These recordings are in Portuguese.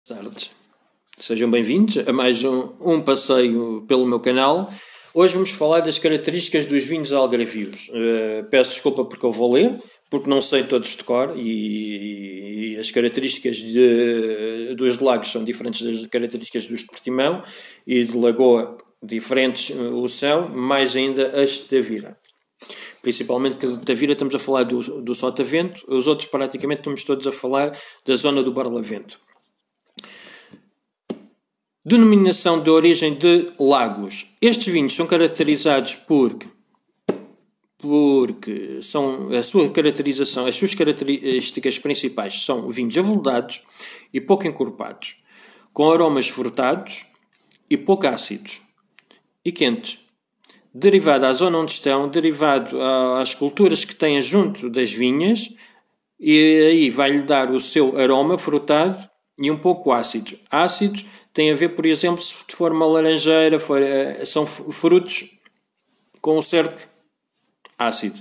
Boas tardes, sejam bem-vindos a mais um passeio pelo meu canal. Hoje vamos falar das características dos vinhos algarvios. Peço desculpa porque eu vou ler, porque não sei todos de cor e as características dos de Lagos são diferentes das características dos de Portimão e de Lagoa diferentes o são, mais ainda as de Tavira. Principalmente que de Tavira estamos a falar do Sotavento, os outros praticamente estamos todos a falar da zona do Barlavento. Denominação de origem de Lagos. Estes vinhos são caracterizados porque são as suas características principais são vinhos aveludados e pouco encorpados, com aromas frutados e pouco ácidos e quentes. Derivado à zona onde estão, derivado às culturas que têm junto das vinhas, e aí vai-lhe dar o seu aroma frutado e um pouco ácidos. Ácidos tem a ver, por exemplo, se for uma laranjeira, são frutos com um certo ácido.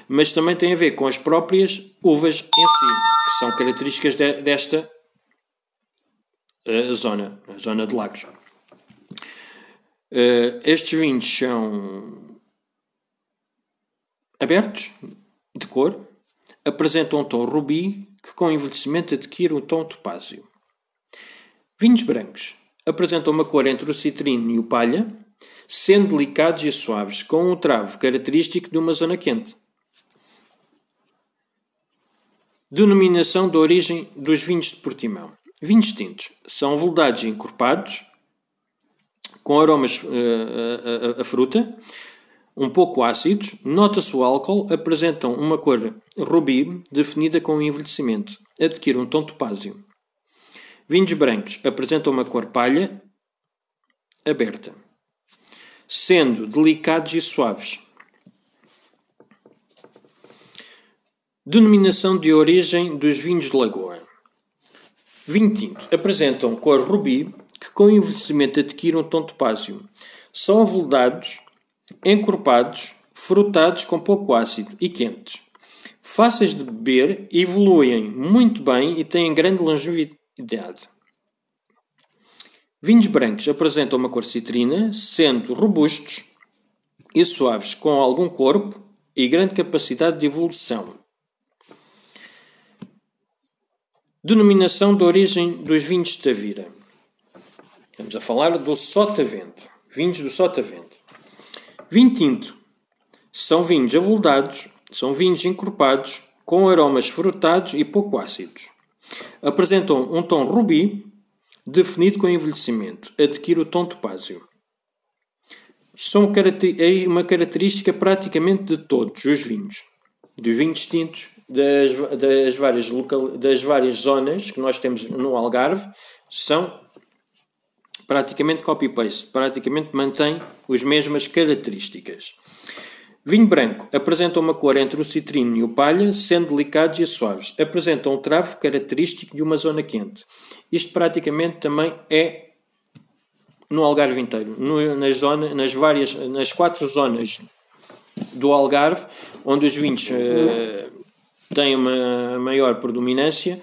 Mas também tem a ver com as próprias uvas em si, que são características desta zona, a zona de Lagos. Estes vinhos são abertos, de cor, apresentam um tom rubi, que com envelhecimento adquire um tom topázio. Vinhos brancos apresentam uma cor entre o citrino e o palha, sendo delicados e suaves, com um travo característico de uma zona quente. Denominação de origem dos vinhos de Portimão. Vinhos tintos são aveludados e encorpados, com aromas a fruta, um pouco ácidos, nota-se o álcool, apresentam uma cor rubi, definida com o envelhecimento, adquire um tom topázio. Vinhos brancos apresentam uma cor palha, aberta, sendo delicados e suaves. Denominação de origem dos vinhos de Lagoa. Vinho tinto apresentam cor rubi, que com envelhecimento adquire um tom topázio. São aveludados, encorpados, frutados com pouco ácido e quentes. Fáceis de beber, evoluem muito bem e têm grande longevidade. Vinhos brancos apresentam uma cor citrina, sendo robustos e suaves, com algum corpo e grande capacidade de evolução. Denominação de origem dos vinhos de Tavira. Estamos a falar do Sotavento. Vinhos do Sotavento. Vinho tinto. São vinhos aveludados, são vinhos encorpados, com aromas frutados e pouco ácidos. Apresentam um tom rubi, definido com envelhecimento. Adquire o tom topázio. São uma característica praticamente de todos os vinhos. Dos vinhos tintos, das várias zonas que nós temos no Algarve, são praticamente copy-paste, praticamente mantém as mesmas características. Vinho branco apresenta uma cor entre o citrino e o palha, sendo delicados e suaves. Apresentam um travo característico de uma zona quente. Isto praticamente também é no Algarve inteiro, nas 4 zonas do Algarve, onde os vinhos têm uma maior predominância,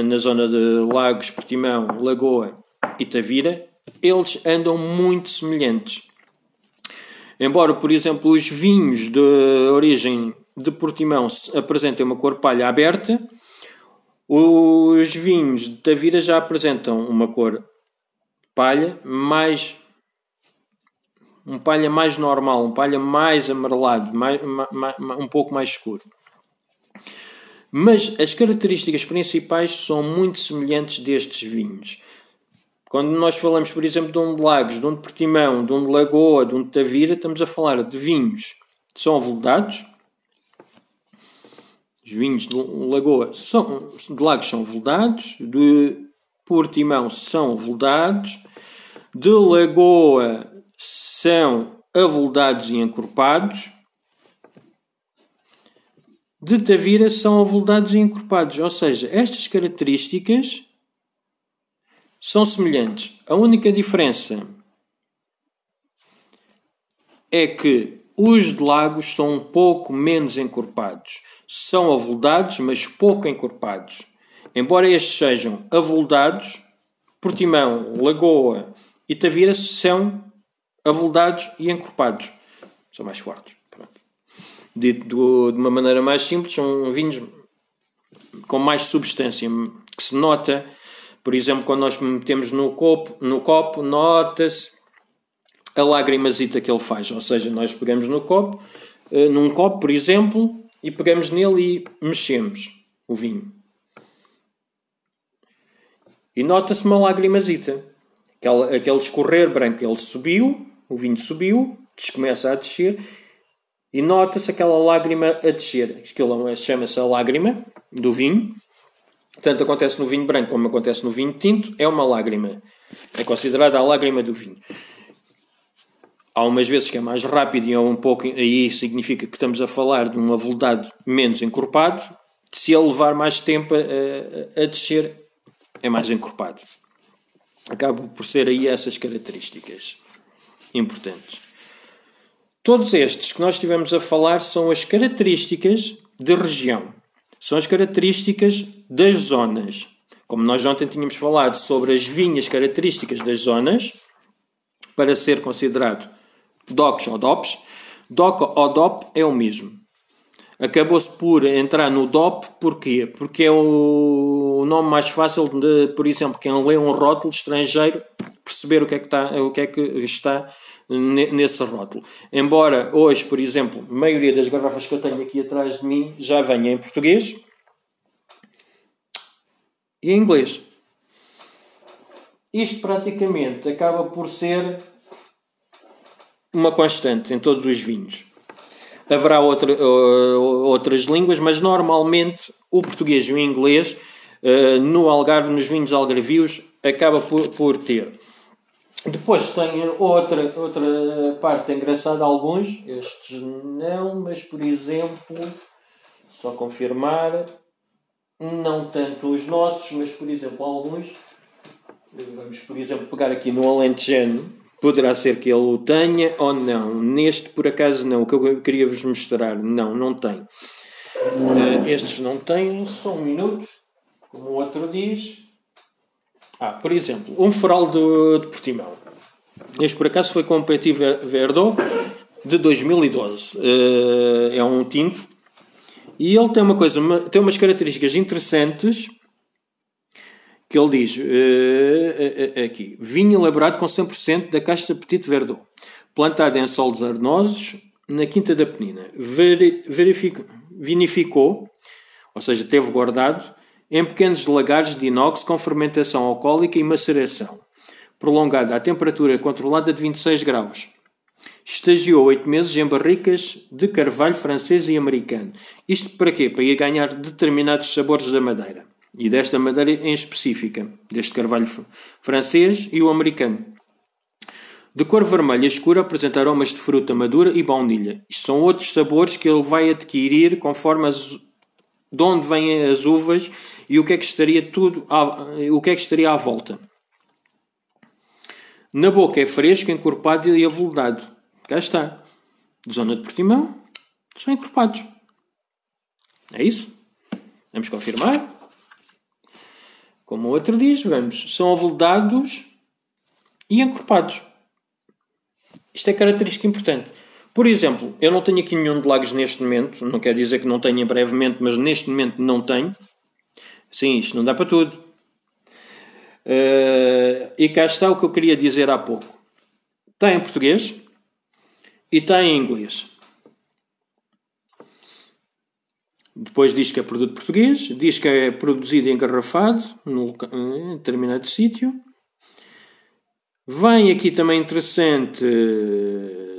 na zona de Lagos, Portimão, Lagoa e Tavira, eles andam muito semelhantes. Embora, por exemplo, os vinhos de origem de Portimão apresentem uma cor palha aberta, os vinhos de Tavira já apresentam uma cor palha um palha mais normal, um palha mais amarelado, um pouco mais escuro. Mas as características principais são muito semelhantes destes vinhos. Quando nós falamos, por exemplo, de um de Lagos, de um de Portimão, de um de Lagoa, de um de Tavira, estamos a falar de vinhos que são aveludados. Os vinhos de Lagoa de Lagos são aveludados, de Portimão são aveludados, de Lagoa são aveludados e encorpados, de Tavira são aveludados e encorpados. Ou seja, estas características são semelhantes. A única diferença é que os de Lagos são um pouco menos encorpados. São aveludados, mas pouco encorpados. Embora estes sejam aveludados, Portimão, Lagoa e Tavira são aveludados e encorpados. São mais fortes. Pronto. Dito de uma maneira mais simples, são vinhos com mais substância, que se nota, por exemplo, quando nós metemos no copo nota-se a lagrimazita que ele faz. Ou seja, nós pegamos num copo, por exemplo, e pegamos nele e mexemos o vinho. E nota-se uma lagrimazita. Aquele escorrer branco, ele subiu, o vinho subiu, começa a descer, e nota-se aquela lágrima a descer. Aquilo chama-se a lágrima do vinho. Tanto acontece no vinho branco como acontece no vinho tinto, é uma lágrima. É considerada a lágrima do vinho. Há umas vezes que é mais rápido e é um pouco, aí significa que estamos a falar de um aveludado menos encorpado. Se ele levar mais tempo a descer, é mais encorpado. Acaba por ser aí essas características importantes. Todos estes que nós estivemos a falar são as características de região. São as características das zonas. Como nós ontem tínhamos falado sobre as vinhas características das zonas, para ser considerado DOCs ou DOPs, DOC ou DOP é o mesmo. Acabou-se por entrar no DOP, porquê? Porque é o nome mais fácil de, por exemplo, quem lê um rótulo estrangeiro, perceber o que é que está nesse rótulo. Embora hoje, por exemplo, a maioria das garrafas que eu tenho aqui atrás de mim já venha em português e em inglês. Isto praticamente acaba por ser uma constante em todos os vinhos. Haverá outras línguas, mas normalmente o português e o inglês no Algarve, nos vinhos algarvios, acaba por ter. Depois tem outra parte engraçada, alguns, estes não, mas por exemplo, só confirmar, não tanto os nossos, mas por exemplo alguns, vamos por exemplo pegar aqui no Alentejano, poderá ser que ele o tenha ou não. Neste por acaso não, o que eu queria vos mostrar, não tem. Estes não têm, só um minuto, como o outro diz. Por exemplo, um Foral de Portimão. Este, por acaso, foi com o Petit Verdot de 2012. É um tinto. E ele tem umas características interessantes que ele diz aqui. Vinho elaborado com 100% da casta Petit Verdot. Plantado em solos arenosos na Quinta da Penina. Vinificou, ou seja, teve guardado, em pequenos lagares de inox com fermentação alcoólica e maceração, prolongada a temperatura controlada de 26 graus. Estagiou 8 meses em barricas de carvalho francês e americano. Isto para quê? Para ir ganhar determinados sabores da madeira. E desta madeira em específica, deste carvalho francês e o americano. De cor vermelha escura, apresenta aromas de fruta madura e baunilha. Isto são outros sabores que ele vai adquirir conforme de onde vêm as uvas e o que é que estaria à volta. Na boca é fresco, encorpado e aveludado. Cá está. Zona de Portimão, são encorpados. É isso? Vamos confirmar. Como o outro diz, são aveludados e encorpados. Isto é característica importante. Por exemplo, eu não tenho aqui nenhum de lagos neste momento, não quer dizer que não tenha brevemente, mas neste momento não tenho. Sim, isto não dá para tudo. E cá está o que eu queria dizer há pouco. Está em português e está em inglês. Depois diz que é produto português, diz que é produzido e engarrafado em determinado sítio. Vem aqui também interessante,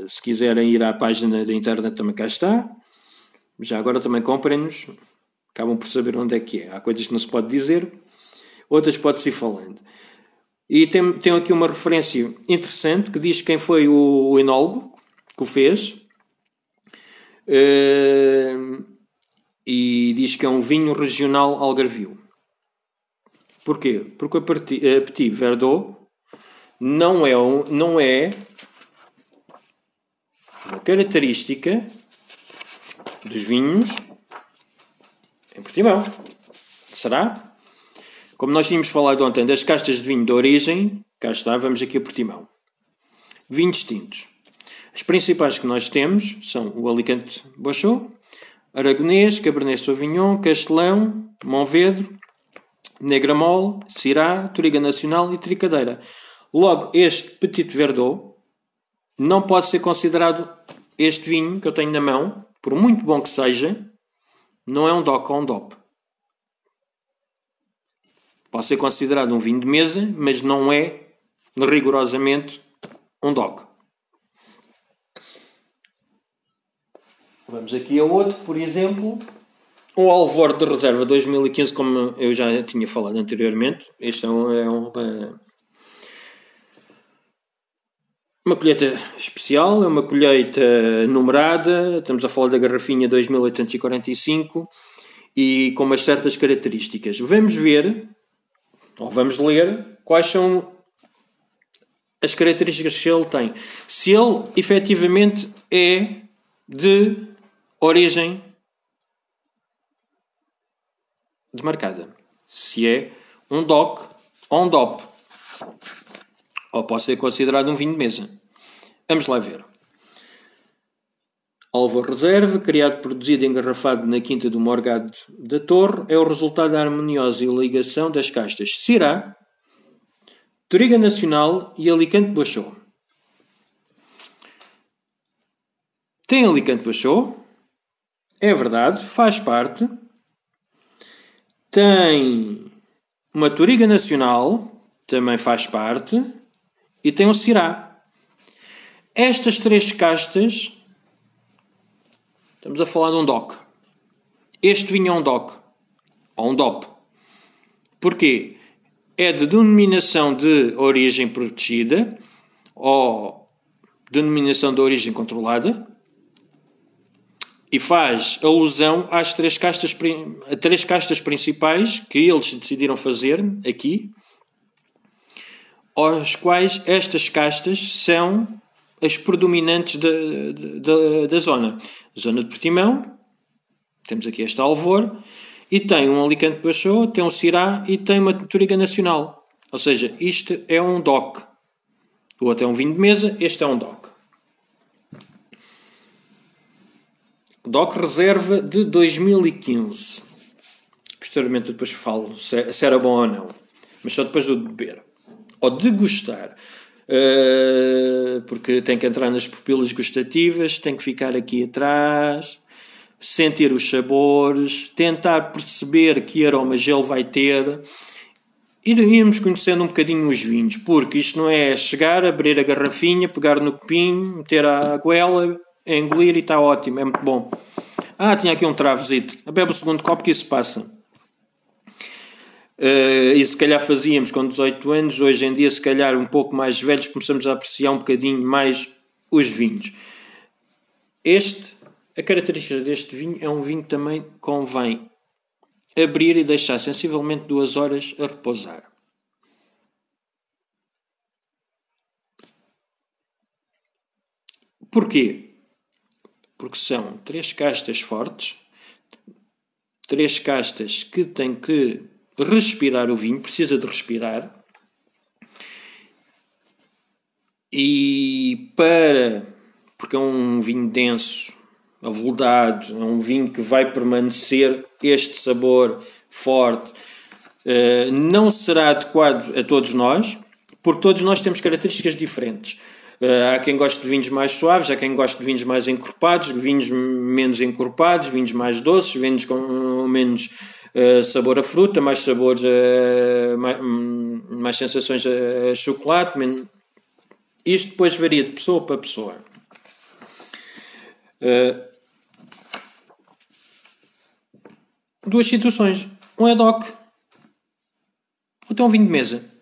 se quiserem ir à página da internet também cá está. Já agora também comprem-nos, acabam por saber onde é que é. Há coisas que não se pode dizer, outras pode-se ir falando. E tem aqui uma referência interessante que diz quem foi o enólogo que o fez. E diz que é um vinho regional algarvio. Porquê? Porque a Petit Verdot não é uma característica dos vinhos em Portimão. Será? Como nós tínhamos falado ontem das castas de vinho de origem, cá está, vamos aqui a Portimão. Vinhos tintos. As principais que nós temos são o Alicante Bouschot, Aragonês, Cabernet Sauvignon, Castelão, Monvedro, Negramol, Syrah, Touriga Nacional e Tricadeira. Logo, este Petit Verdot não pode ser considerado este vinho que eu tenho na mão, por muito bom que seja, não é um DOC ou um DOP. Pode ser considerado um vinho de mesa, mas não é rigorosamente um DOC. Vamos aqui a outro, por exemplo, o Alvor de Reserva 2015, como eu já tinha falado anteriormente. Este é uma colheita especial, é uma colheita numerada, estamos a falar da garrafinha 2845 e com umas certas características. Vamos ver, ou vamos ler, quais são as características que ele tem. Se ele efetivamente é de origem demarcada. Se é um DOC ou um DOP. Ou pode ser considerado um vinho de mesa. Vamos lá ver. Alvor Reserva, criado, produzido e engarrafado na Quinta do Morgado da Torre, é o resultado da harmoniosa ligação das castas Syrah, Touriga Nacional e Alicante Bouschot. Tem Alicante Bouschot, é verdade, faz parte. Tem uma Touriga Nacional, também faz parte. E tem um Syrah. Estas três castas, estamos a falar de um DOC. Este vinho é um DOC, ou um DOP. Porquê? É de denominação de origem protegida, ou denominação de origem controlada, e faz alusão às três castas principais que eles decidiram fazer aqui, aos quais estas castas são as predominantes da zona. Zona de Portimão, temos aqui este Alvor, e tem um Alicante Bouschot, tem um Syrah e tem uma Touriga Nacional. Ou seja, isto é um DOC. O outro é um vinho de mesa, este é um DOC. DOC Reserva de 2015. Posteriormente depois falo se era bom ou não. Mas só depois de beber. Ou degustar. Porque tem que entrar nas pupilas gustativas, tem que ficar aqui atrás, sentir os sabores, tentar perceber que aromas ele vai ter. Iremos conhecendo um bocadinho os vinhos, porque isto não é chegar, abrir a garrafinha, pegar no copinho, meter a goela, engolir e está ótimo, é muito bom. Tinha aqui um travozito. Bebe o segundo copo que isso passa. E se calhar fazíamos com 18 anos, hoje em dia se calhar um pouco mais velhos começamos a apreciar um bocadinho mais os vinhos. A característica deste vinho é um vinho que também convém abrir e deixar sensivelmente 2 horas a repousar. Porquê? Porque são 3 castas fortes, 3 castas que têm que respirar o vinho, precisa de respirar. Porque é um vinho denso, aveludado, é um vinho que vai permanecer este sabor forte. Não será adequado a todos nós, porque todos nós temos características diferentes. Há quem goste de vinhos mais suaves, há quem goste de vinhos mais encorpados, vinhos menos encorpados, vinhos mais doces, vinhos com menos sabor a fruta, mais sabores, mais sensações a chocolate. Isto depois varia de pessoa para pessoa. Duas situações. Um é DOC, outro é um vinho de mesa.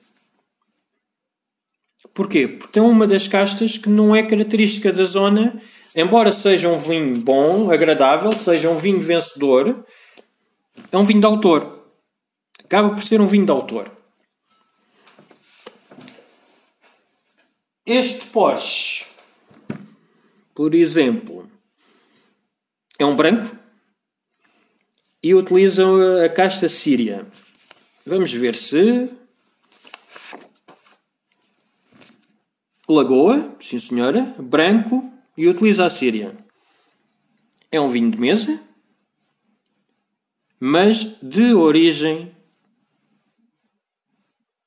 Porquê? Porque tem uma das castas que não é característica da zona, embora seja um vinho bom, agradável, seja um vinho vencedor, é um vinho de autor. Acaba por ser um vinho de autor. Este Porsche, por exemplo, é um branco e utiliza a casta Síria. Vamos ver se... Lagoa, sim senhora, branco e utiliza a Síria. É um vinho de mesa, mas de origem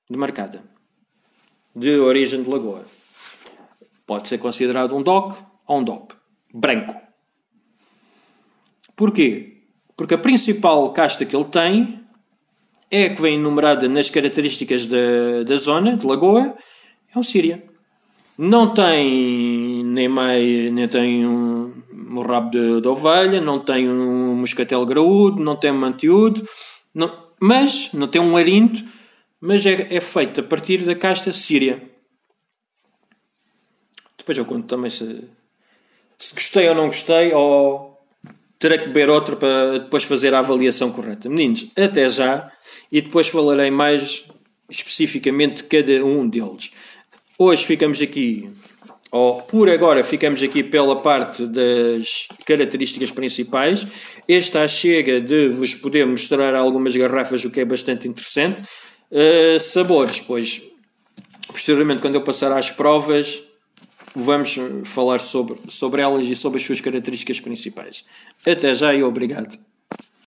demarcada. De origem de Lagoa. Pode ser considerado um DOC ou um DOP. Branco. Porquê? Porque a principal casta que ele tem é a que vem enumerada nas características da zona, de Lagoa, é um Síria. Não tem nem tem um rabo de ovelha, não tem um moscatel graúdo, não tem um mantiúdo, mas não tem um arinto, mas é feito a partir da casta Síria. Depois eu conto também se gostei ou não gostei, ou terei que beber outro para depois fazer a avaliação correta. Meninos, até já, e depois falarei mais especificamente de cada um deles. Hoje ficamos aqui, ou por agora ficamos aqui pela parte das características principais. Esta chega de vos poder mostrar algumas garrafas, o que é bastante interessante. Sabores, pois, posteriormente, quando eu passar às provas, vamos falar sobre elas e sobre as suas características principais. Até já e obrigado.